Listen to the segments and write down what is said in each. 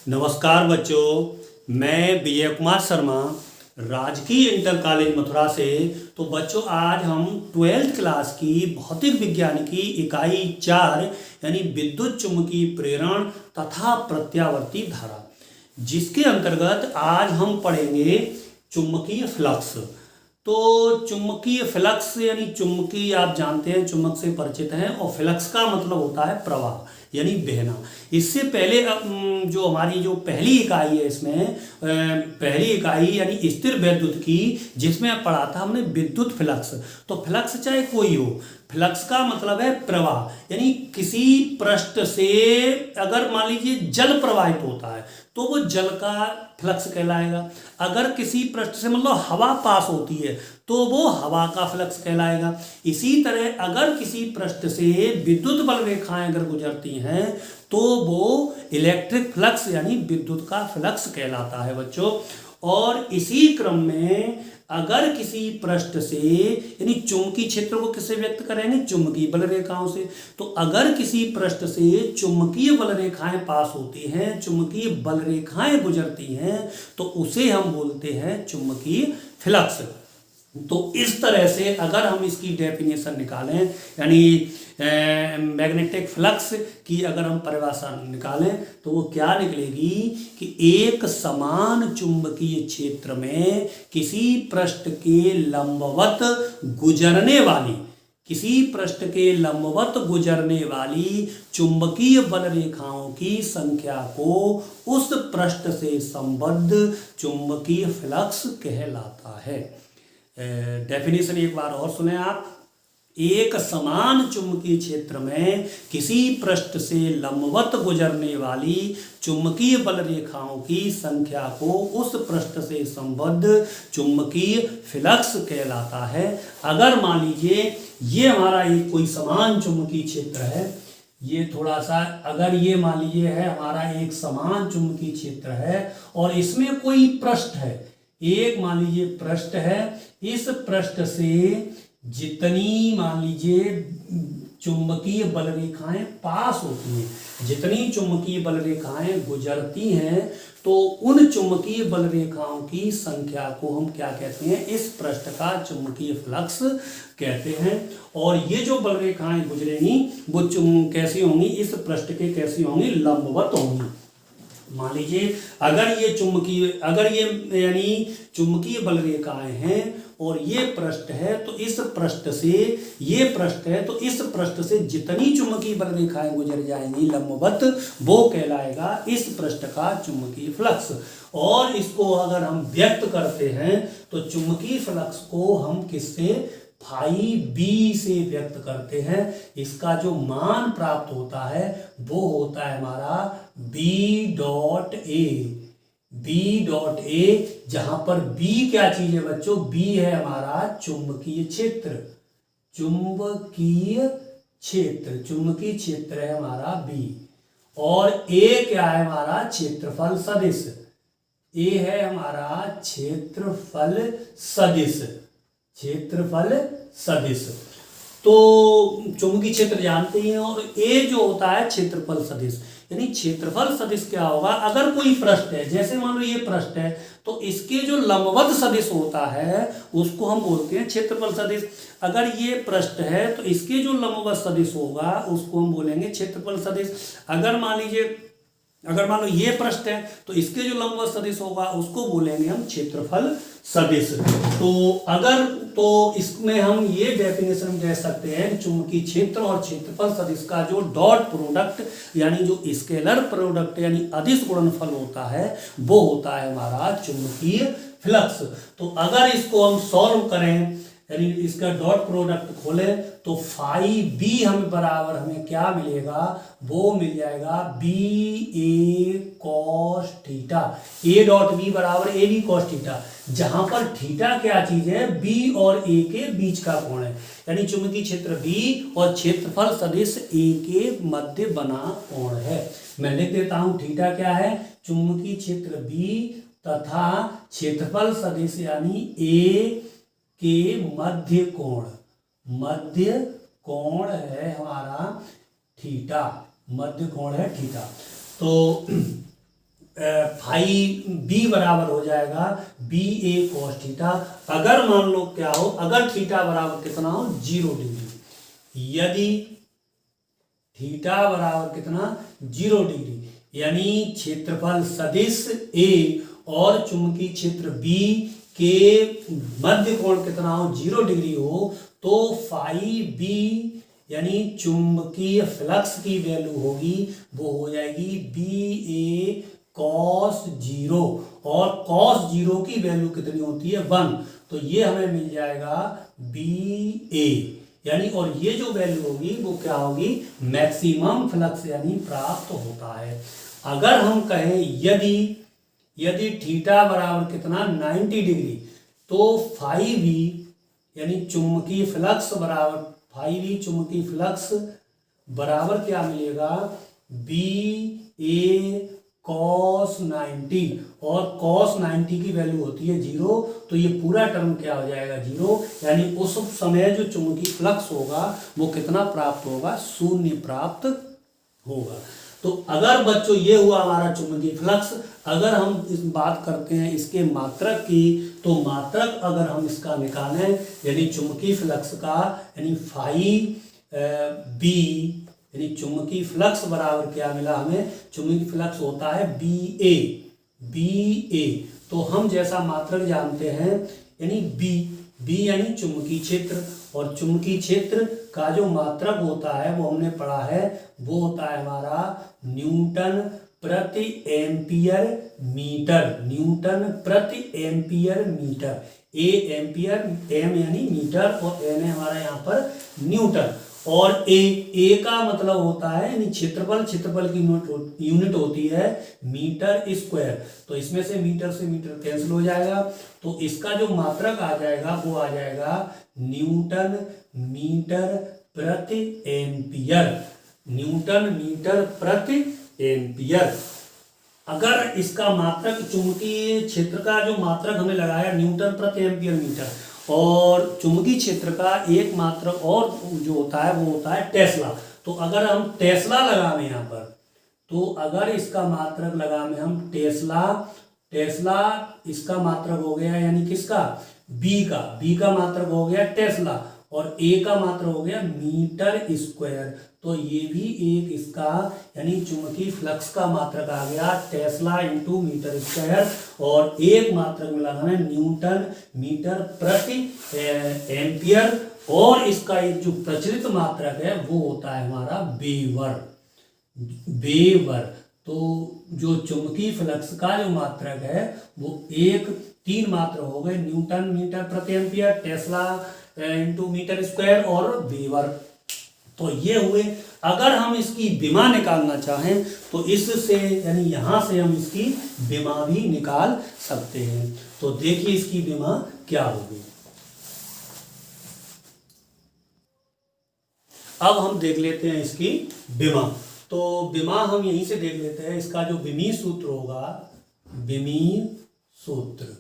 नमस्कार बच्चों, मैं विजय कुमार शर्मा, राजकीय इंटर कॉलेज मथुरा से। तो बच्चों, आज हम 12th क्लास की भौतिक विज्ञान की इकाई 4 यानी विद्युत चुम्बकीय प्रेरण तथा प्रत्यावर्ती धारा, जिसके अंतर्गत आज हम पढ़ेंगे चुम्बकीय फ्लक्स। तो चुम्बकीय फ्लक्स यानी चुम्बकीय, आप जानते हैं, चुम्बक से परिचित हैं, और फ्लक्स का मतलब होता है प्रवाह यानी बहना। इससे पहले जो हमारी जो पहली इकाई है, इसमें पहली इकाई यानी स्थिर वैद्युत की, जिसमें पढ़ा था हमने विद्युत फ्लक्स। तो फ्लक्स चाहे कोई हो, फ्लक्स का मतलब है प्रवाह, यानी किसी पृष्ठ से अगर मान लीजिए जल प्रवाहित होता है तो वो जल का फ्लक्स कहलाएगा। अगर किसी पृष्ठ से मतलब हवा पास होती है तो वो हवा का फ्लक्स कहलाएगा। इसी तरह अगर किसी पृष्ठ से विद्युत बल रेखाएं अगर गुजरती हैं तो वो इलेक्ट्रिक फ्लक्स यानी विद्युत का फ्लक्स कहलाता है बच्चों। और इसी क्रम में अगर किसी पृष्ठ से, यानी चुंबकीय क्षेत्र को किससे व्यक्त करेंगे? चुंबकीय बल रेखाओं से। तो अगर किसी पृष्ठ से चुंबकीय बल रेखाएं पास होती हैं, चुंबकीय बल रेखाएं गुजरती हैं, तो उसे हम बोलते हैं चुंबकीय फ्लक्स। तो इस तरह से अगर हम इसकी डेफिनेशन निकालें, यानी मैग्नेटिक फ्लक्स की अगर हम परिभाषा निकालें, तो वो क्या निकलेगी कि एक समान चुंबकीय क्षेत्र में किसी पृष्ठ के लंबवत गुजरने वाली चुंबकीय बल रेखाओं की संख्या को उस पृष्ठ से संबद्ध चुंबकीय फ्लक्स कहलाता है। डेफिनेशन एक बार और सुने आप। एक समान चुंबकीय क्षेत्र में किसी पृष्ठ से लंबवत गुजरने वाली चुंबकीय बल रेखाओं की संख्या को उस पृष्ठ से संबद्ध चुंबकीय फ्लक्स कहलाता है। अगर मान लीजिए ये हमारा एक कोई समान चुंबकीय क्षेत्र है, ये थोड़ा सा, अगर ये मान लीजिए है हमारा एक समान चुंबकीय क्षेत्र है और इसमें कोई पृष्ठ है, एक मान लीजिए पृष्ठ है, इस पृष्ठ से जितनी मान लीजिए चुंबकीय बल रेखाएं पास होती हैं, जितनी चुंबकीय बल रेखाएं गुजरती हैं, तो उन चुंबकीय बल रेखाओं की संख्या को हम क्या कहते हैं? इस पृष्ठ का चुंबकीय फ्लक्स कहते हैं। और ये जो बल रेखाएं गुजरेंगी वो कैसी होंगी? इस पृष्ठ के कैसी होंगी? लंबवत होंगी। मान लीजिए अगर ये यानी चुंबकीय बल रेखाएं हैं और ये पृष्ठ है, तो इस पृष्ठ से ये पृष्ठ है, तो इस पृष्ठ से जितनी चुंबकीय बल रेखाएं गुजर जाएंगी लंबवत, वो कहलाएगा इस पृष्ठ का चुंबकीय फ्लक्स। और इसको अगर हम व्यक्त करते हैं तो चुंबकीय फ्लक्स को हम किससे? फाई बी से व्यक्त करते हैं। इसका जो मान प्राप्त होता है वो होता है हमारा बी डॉट ए, जहां पर बी क्या चीज है बच्चों? बी है हमारा चुंबकीय क्षेत्र है हमारा बी। और ए क्या है हमारा? क्षेत्रफल सदिश। ए है हमारा क्षेत्रफल सदिश। तो चुंबकीय क्षेत्र जानते हैं, और ए जो होता है क्षेत्रफल सदिश। यानी क्षेत्रफल सदिश क्या होगा? अगर कोई पृष्ठ है, जैसे मान लो ये पृष्ठ है, तो इसके जो लंबवत सदिश होता है उसको हम बोलते हैं क्षेत्रफल सदिश। अगर ये पृष्ठ है तो इसके जो लंबवत सदिश होगा उसको हम बोलेंगे क्षेत्रफल सदिश। अगर मान लो ये पृष्ठ है तो इसके जो लंबवत सदिश होगा उसको बोलेंगे हम क्षेत्रफल सदिश। तो इसमें हम ये डेफिनेशन दे सकते हैं, चुंबकीय क्षेत्र और क्षेत्रफल सदिश का जो डॉट प्रोडक्ट यानी जो स्केलर प्रोडक्ट यानी अदिश गुणनफल होता है वो होता है हमारा चुंबकीय फ्लक्स। तो अगर इसको हम सॉल्व करें, यानी इसका डॉट प्रोडक्ट खोलें, तो फाई बी हमें क्या मिलेगा? वो मिल जाएगा B A cos theta. A dot B बराबर ए बी कॉस थीटा, जहां पर थीटा क्या चीज है? बी और ए के बीच का कोण है, यानी चुंबकीय क्षेत्र बी और क्षेत्रफल सदिश ए के मध्य बना कोण है। मैं लिख देता हूं, थीटा क्या है? चुंबकीय क्षेत्र बी तथा क्षेत्रफल सदिश यानी ए के मध्य कोण है हमारा थीटा, मध्य कोण है थीटा। तो फाई बी बराबर हो जाएगा बी ए कॉस थीटा। अगर मान लो क्या हो, अगर थीटा बराबर कितना हो 0 डिग्री, यदि थीटा बराबर कितना 0 डिग्री, यानी क्षेत्रफल सदिश ए और चुंबकीय क्षेत्र बी के मध्य कोण कितना हो 0 डिग्री हो, तो फाई बी यानी चुंबकीय फ्लक्स की वैल्यू होगी वो हो जाएगी बी ए कॉस 0, और कॉस 0 की वैल्यू कितनी होती है 1, तो ये हमें मिल जाएगा बी ए यानी, और ये जो वैल्यू होगी वो क्या होगी मैक्सिमम फ्लक्स यानी प्राप्त होता है। अगर हम कहें यदि थीटा बराबर कितना 90 डिग्री, तो फाई बी यानी चुंबकीय फ्लक्स बराबर फाई बी चुंबकीय फ्लक्स बराबर क्या मिलेगा बी ए कॉस 90, और कॉस 90 की वैल्यू होती है 0, तो ये पूरा टर्म क्या हो जाएगा 0, यानी उस समय जो चुंबकीय फ्लक्स होगा वो कितना प्राप्त होगा 0 प्राप्त होगा। तो अगर बच्चों ये हुआ हमारा चुंबकीय फ्लक्स। अगर हम इस बात करते हैं इसके मात्रक की, तो मात्रक अगर हम इसका निकालें यानी चुंबकीय फ्लक्स का, यानी फाई बी यानी चुंबकीय फ्लक्स बराबर क्या मिला हमें, चुंबकीय फ्लक्स होता है बी ए। तो हम जैसा मात्रक जानते हैं यानी बी यानी चुंबकीय क्षेत्र, और चुंबकीय क्षेत्र का जो मात्रक होता है वो हमने पढ़ा है, वो होता है हमारा न्यूटन प्रति एम्पियर मीटर, न्यूटन प्रति ampere metre. A ampere, M यानी मीटर, और एन है हमारा यहाँ पर न्यूटन, और ए का मतलब होता है यानी क्षेत्रफल की यूनिट होती है मीटर स्क्वायर। तो इसमें से मीटर कैंसिल हो जाएगा, तो इसका जो मात्रक आ जाएगा वो आ जाएगा न्यूटन मीटर प्रति एम्पियर, न्यूटन मीटर प्रति एम्पियर। अगर इसका मात्रक चुंबकीय क्षेत्र का जो मात्रक हमें लगाया न्यूटन प्रति एम्पियर मीटर, और चुंबकीय क्षेत्र का एक मात्रक और जो होता है वो होता है टेस्ला। तो अगर हम टेस्ला लगावें यहाँ पर, तो अगर इसका मात्रक लगावें हम टेस्ला इसका मात्रक हो गया यानी किसका बी का मात्रक हो गया टेस्ला, और ए का मात्रक हो गया मीटर स्क्वायर। तो ये भी एक इसका यानी चुंबकीय फ्लक्स का मात्रक आ गया टेस्ला इंटू मीटर स्क्वायर, और एक मात्रक मिला हमें न्यूटन मीटर प्रति एम्पियर, और इसका एक जो प्रचलित मात्रक है वो होता है हमारा वेबर। तो जो चुंबकीय फ्लक्स का जो मात्रक है वो 3 मात्रक हो गए, न्यूटन मीटर प्रति ampere, tesla into metre square और वेबर। तो ये हुए। अगर हम इसकी विमा निकालना चाहें तो इससे यानी यहां से हम इसकी विमा भी निकाल सकते हैं। तो देखिए इसकी विमा क्या होगी। अब हम देख लेते हैं इसकी विमा। तो विमा हम यहीं से देख लेते हैं। इसका जो विमीय सूत्र होगा, विमीय सूत्र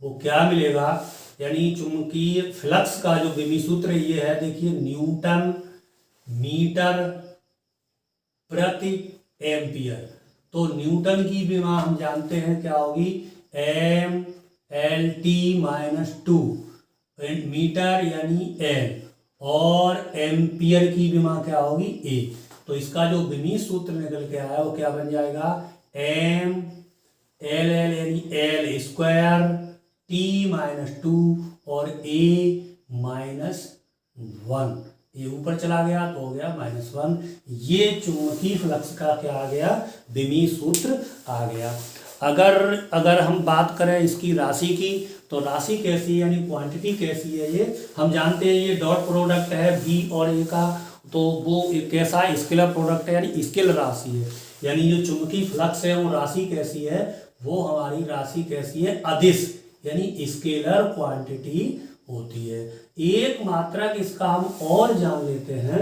वो क्या मिलेगा, यानी चुंबकीय फ्लक्स का जो विमीय सूत्र ये है, देखिए न्यूटन मीटर प्रति एम्पियर। तो न्यूटन की विमा हम जानते हैं क्या होगी, M L T minus 2, metre यानी एल, और एम्पियर की विमा क्या होगी ए। तो इसका जो विमीय सूत्र निकल के आया वो क्या बन जाएगा, एम एल एल यानी एल स्क्वायर, टी माइनस 2 और ए माइनस 1। ये ऊपर चला गया तो हो गया -1। ये चुंबकीय फ्लक्स का क्या आ गया, विमीय सूत्र आ गया। अगर हम बात करें इसकी राशि की, तो राशि कैसी है यानी क्वांटिटी कैसी है, ये हम जानते हैं ये डॉट प्रोडक्ट है बी और ए का। तो वो कैसा है, स्केलर प्रोडक्ट है यानी स्केलर राशि है। यानी जो चुंबकीय फ्लक्स है वो राशि कैसी है, वो हमारी राशि कैसी है, अदिश यानी स्केलर क्वांटिटी होती है। एक मात्रक इसका हम और जान लेते हैं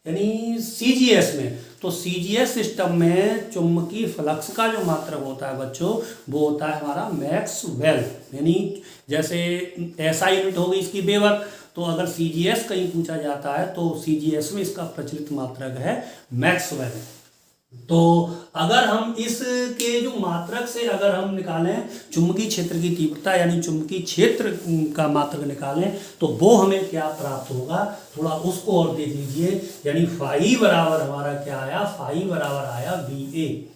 यानी सीजीएस में। तो सीजीएस सिस्टम में चुंबकीय फ्लक्स का जो मात्रक होता है बच्चों, वो होता है हमारा मैक्सवेल। यानी जैसे ऐसा यूनिट होगी इसकी वेबर। तो अगर सीजीएस कहीं पूछा जाता है तो सीजीएस में इसका प्रचलित मात्रक है मैक्सवेल। तो अगर हम इसके जो मात्रक से अगर हम निकालें चुंबकीय क्षेत्र की तीव्रता यानी चुंबकीय क्षेत्र का मात्रक निकालें तो वो हमें क्या प्राप्त होगा, थोड़ा उसको और देख लीजिए। यानी फाई बराबर हमारा क्या आया, फाई बराबर आया बी ए,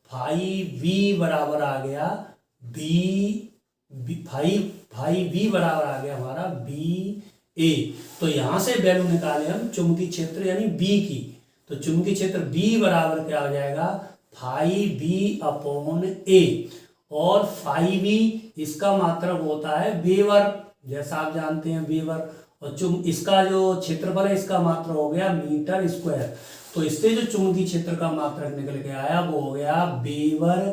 फाई वी बराबर आ गया फाई वी बराबर आ गया हमारा बी ए। तो यहां से वैल्यू निकाले हम चुंबकीय क्षेत्र यानी बी की, तो चुंबकीय क्षेत्र बी बराबर क्या हो जाएगा, फाई बी अपॉन ए, और फाई बी इसका मात्रक होता है वेबर, जैसा आप जानते हैं वेबर, और इसका जो क्षेत्रफल है इसका मात्रक हो गया मीटर स्क्वायर। तो इससे जो चुंबकीय क्षेत्र का मात्रक निकल के आया वो हो गया वेबर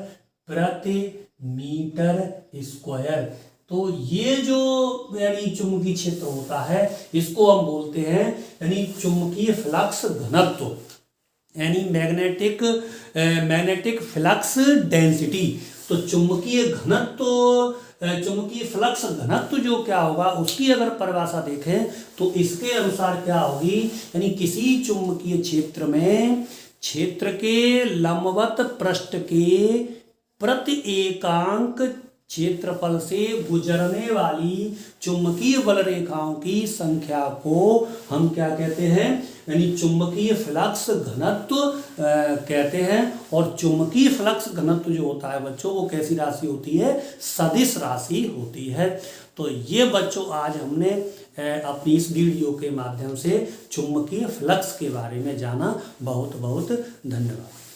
प्रति मीटर स्क्वायर। तो ये जो यानी चुंबकीय क्षेत्र होता है इसको हम बोलते हैं यानी चुंबकीय फ्लक्स घनत्व, यानी मैग्नेटिक फ्लक्स डेंसिटी। तो चुंबकीय फ्लक्स घनत्व जो क्या होगा उसकी अगर परिभाषा देखें तो इसके अनुसार क्या होगी, यानी किसी चुंबकीय क्षेत्र में क्षेत्र के लंबवत पृष्ठ के प्रति एकांक क्षेत्रफल से गुजरने वाली चुंबकीय बल रेखाओं की संख्या को हम क्या कहते हैं, यानी चुंबकीय फ्लक्स घनत्व कहते हैं। और चुंबकीय फ्लक्स घनत्व जो होता है बच्चों वो कैसी राशि होती है, सदिश राशि होती है। तो ये बच्चों आज हमने अपनी इस वीडियो के माध्यम से चुंबकीय फ्लक्स के बारे में जाना। बहुत बहुत धन्यवाद।